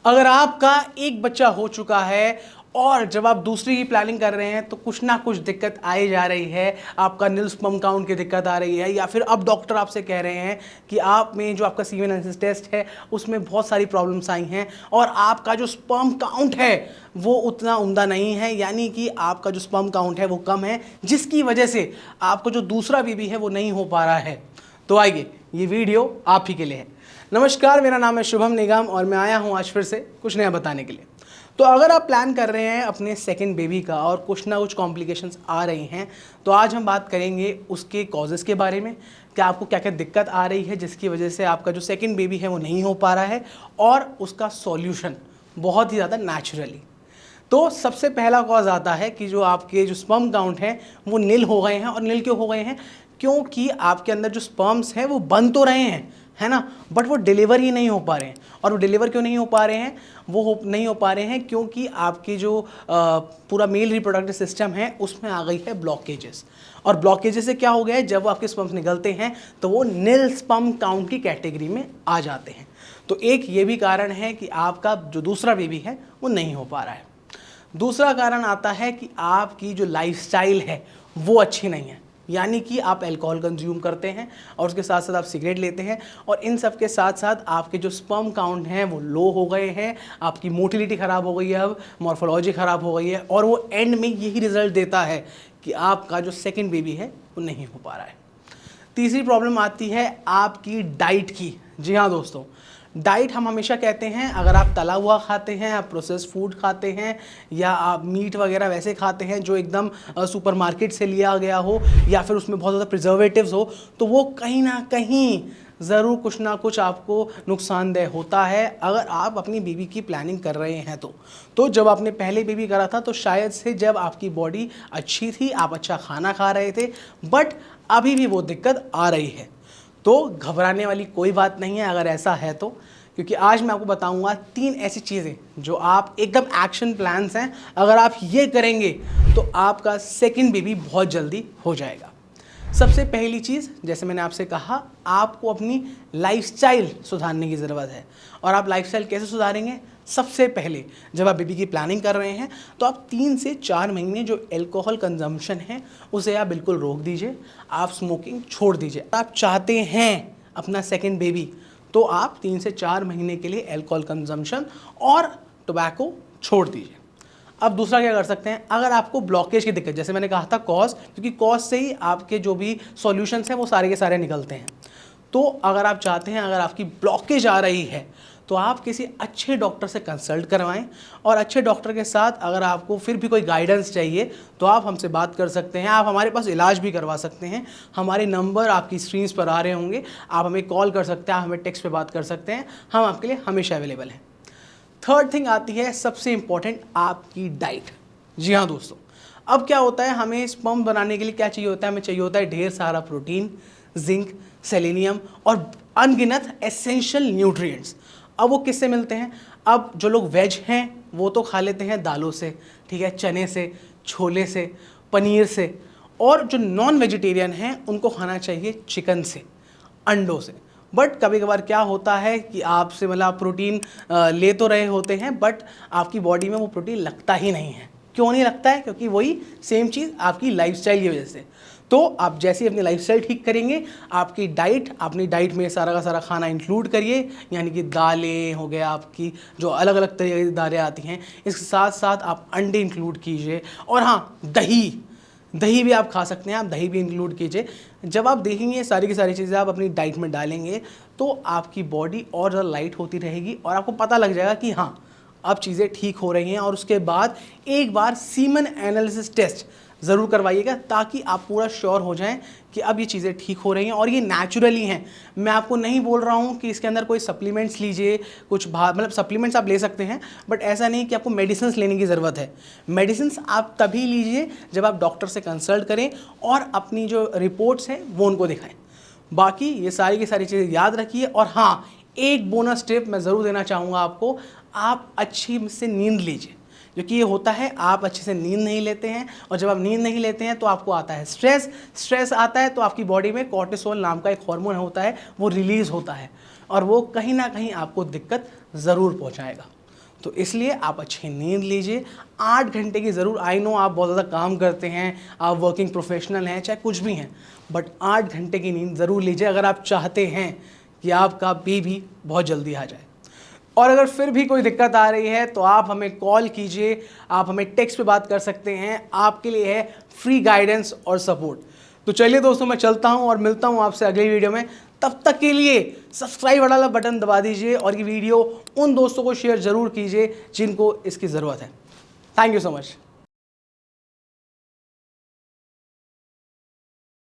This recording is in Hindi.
अगर आपका एक बच्चा हो चुका है और जब आप दूसरी की प्लानिंग कर रहे हैं तो कुछ ना कुछ दिक्कत आई जा रही है, आपका नील स्पर्म काउंट की दिक्कत आ रही है, या फिर अब डॉक्टर आपसे कह रहे हैं कि आप में जो आपका सीमेन एनालिसिस टेस्ट है उसमें बहुत सारी प्रॉब्लम्स आई हैं और आपका जो स्पर्म काउंट है वो उतना उम्दा नहीं है, यानी कि आपका जो स्पर्म काउंट है वो कम है, जिसकी वजह से आपको जो दूसरा बेबी है वो नहीं हो पा रहा है। तो आइए, ये वीडियो आप ही के लिए है। नमस्कार, मेरा नाम है शुभम निगम और मैं आया हूँ आज फिर से कुछ नया बताने के लिए। तो अगर आप प्लान कर रहे हैं अपने सेकंड बेबी का और कुछ ना कुछ कॉम्प्लिकेशंस आ रही हैं, तो आज हम बात करेंगे उसके कॉजेज़ के बारे में कि आपको क्या क्या दिक्कत आ रही है जिसकी वजह से आपका जो सेकंड बेबी है वो नहीं हो पा रहा है, और उसका सॉल्यूशन बहुत ही ज़्यादा नेचुरली। तो सबसे पहला कॉज आता है कि जो आपके जो स्पर्म काउंट हैं वो नील हो गए हैं। और नील क्यों हो गए हैं? क्योंकि आपके अंदर जो स्पर्म्स हैं वो बन तो रहे हैं, है ना, बट वो डिलीवर ही नहीं हो पा रहे हैं। और वो डिलीवर क्यों नहीं हो पा रहे हैं? नहीं हो पा रहे हैं क्योंकि आपकी जो पूरा मेल रिप्रोडक्टिव सिस्टम है उसमें आ गई है ब्लॉकेजेस। और ब्लॉकेजेस से क्या हो गया है, जब आपके स्पर्म्स निकलते हैं तो वो नील स्पर्म काउंट की कैटेगरी में आ जाते हैं। तो एक ये भी कारण है कि आपका जो दूसरा बेबी है वो नहीं हो पा रहा है। दूसरा कारण आता है कि आपकी जो लाइफस्टाइल है वो अच्छी नहीं है, यानी कि आप अल्कोहल कंज्यूम करते हैं और उसके साथ साथ आप सिगरेट लेते हैं, और इन सब के साथ साथ आपके जो स्पर्म काउंट हैं वो लो हो गए हैं, आपकी मोटिलिटी ख़राब हो गई है, अब मॉर्फोलॉजी ख़राब हो गई है, और वो एंड में यही रिजल्ट देता है कि आपका जो सेकेंड बेबी है वो नहीं हो पा रहा है। तीसरी प्रॉब्लम आती है आपकी डाइट की। जी हाँ दोस्तों, डाइट हम हमेशा कहते हैं अगर आप तला हुआ खाते हैं, आप प्रोसेस फूड खाते हैं, या आप मीट वगैरह वैसे खाते हैं जो एकदम सुपरमार्केट से लिया गया हो, या फिर उसमें बहुत ज़्यादा प्रिजर्वेटिव्स हो, तो वो कहीं ना कहीं ज़रूर कुछ ना कुछ आपको नुकसानदेह होता है अगर आप अपनी बेबी की प्लानिंग कर रहे हैं। तो जब आपने पहले बेबी करा था तो शायद से जब आपकी बॉडी अच्छी थी, आप अच्छा खाना खा रहे थे, बट अभी भी वो दिक्कत आ रही है। तो घबराने वाली कोई बात नहीं है अगर ऐसा है तो, क्योंकि आज मैं आपको बताऊंगा 3 ऐसी चीज़ें जो आप एकदम एक्शन प्लान्स हैं, अगर आप ये करेंगे तो आपका सेकंड बेबी बहुत जल्दी हो जाएगा। सबसे पहली चीज़, जैसे मैंने आपसे कहा, आपको अपनी लाइफस्टाइल सुधारने की ज़रूरत है। और आप लाइफस्टाइल कैसे सुधारेंगे? सबसे पहले जब आप बेबी की प्लानिंग कर रहे हैं तो आप 3 से 4 महीने जो एल्कोहल कंजम्पशन है उसे आप बिल्कुल रोक दीजिए, आप स्मोकिंग छोड़ दीजिए। आप चाहते हैं अपना सेकेंड बेबी तो आप 3 से 4 महीने के लिए एल्कोहल कंजम्पशन और टोबैको छोड़ दीजिए। अब दूसरा क्या कर सकते हैं, अगर आपको ब्लॉकेज की दिक्कत, जैसे मैंने कहा था कॉज, क्योंकि कॉज से ही आपके जो भी सॉल्यूशंस हैं वो सारे के सारे निकलते हैं। तो अगर आप चाहते हैं, अगर आपकी ब्लॉकेज आ रही है तो आप किसी अच्छे डॉक्टर से कंसल्ट करवाएं, और अच्छे डॉक्टर के साथ अगर आपको फिर भी कोई गाइडेंस चाहिए तो आप हमसे बात कर सकते हैं, आप हमारे पास इलाज भी करवा सकते हैं। हमारे नंबर आपकी स्क्रीन्स पर आ रहे होंगे, आप हमें कॉल कर सकते हैं, आप हमें टेक्स्ट पे बात कर सकते हैं, हम आपके लिए हमेशा अवेलेबल हैं। थर्ड थिंग आती है सबसे इंपॉर्टेंट, आपकी डाइट। जी हाँ दोस्तों, अब क्या होता है, हमें स्पर्म बनाने के लिए क्या चाहिए होता है? हमें चाहिए होता है ढेर सारा प्रोटीन, जिंक, सेलेनियम और अनगिनत एसेंशियल न्यूट्रिएंट्स। अब वो किससे मिलते हैं? अब जो लोग वेज हैं वो तो खा लेते हैं दालों से, ठीक है, चने से, छोले से, पनीर से, और जो नॉन वेजिटेरियन हैं उनको खाना चाहिए चिकन से, अंडों से। बट कभी कभार क्या होता है कि आपसे मतलब आप प्रोटीन ले तो रहे होते हैं, बट आपकी बॉडी में वो प्रोटीन लगता ही नहीं है। क्यों नहीं लगता है? क्योंकि वही सेम चीज़ आपकी लाइफस्टाइल की वजह से। तो आप जैसे ही अपनी लाइफस्टाइल ठीक करेंगे, आपकी डाइट, अपनी डाइट में सारा का सारा खाना इंक्लूड करिए, यानी कि दालें हो गया, आपकी जो अलग अलग तरह की दालें आती हैं, इसके साथ साथ आप अंडे इंक्लूड कीजिए, और हाँ, दही भी आप खा सकते हैं, आप दही भी इंक्लूड कीजिए। जब आप देखेंगे सारी की सारी चीज़ें आप अपनी डाइट में डालेंगे तो आपकी बॉडी और ज़्यादा लाइट होती रहेगी, और आपको पता लग जाएगा कि हाँ, अब चीज़ें ठीक हो रही हैं। और उसके बाद एक बार सीमन एनालिसिस टेस्ट ज़रूर करवाइएगा, ताकि आप पूरा श्योर हो जाएं कि अब ये चीज़ें ठीक हो रही हैं और ये नेचुरली हैं। मैं आपको नहीं बोल रहा हूँ कि इसके अंदर कोई सप्लीमेंट्स लीजिए, कुछ मतलब सप्लीमेंट्स आप ले सकते हैं, बट ऐसा नहीं कि आपको मेडिसिन लेने की ज़रूरत है। मेडिसिन आप तभी लीजिए जब आप डॉक्टर से कंसल्ट करें और अपनी जो रिपोर्ट्स हैं वो उनको दिखाएं। बाकी ये सारी की सारी चीज़ें याद रखिए। और हाँ, एक बोनस टिप मैं ज़रूर देना चाहूँगा आपको, आप अच्छी से नींद लीजिए। क्योंकि ये होता है, आप अच्छे से नींद नहीं लेते हैं, और जब आप नींद नहीं लेते हैं तो आपको आता है स्ट्रेस आता है, तो आपकी बॉडी में कॉर्टिसोल नाम का एक हार्मोन होता है, वो रिलीज़ होता है, और वो कहीं ना कहीं आपको दिक्कत ज़रूर पहुंचाएगा। तो इसलिए आप अच्छी नींद लीजिए, 8 घंटे की ज़रूर। आई नो आप बहुत ज़्यादा काम करते हैं, आप वर्किंग प्रोफेशनल हैं, चाहे कुछ भी हैं, बट 8 घंटे की नींद ज़रूर लीजिए अगर आप चाहते हैं कि आपका बेबी बहुत जल्दी आ जाए। और अगर फिर भी कोई दिक्कत आ रही है तो आप हमें कॉल कीजिए, आप हमें टेक्स्ट पे बात कर सकते हैं, आपके लिए है फ्री गाइडेंस और सपोर्ट। तो चलिए दोस्तों, मैं चलता हूं और मिलता हूं आपसे अगली वीडियो में। तब तक के लिए सब्सक्राइब वाला बटन दबा दीजिए और ये वीडियो उन दोस्तों को शेयर ज़रूर कीजिए जिनको इसकी ज़रूरत है। Thank you so much.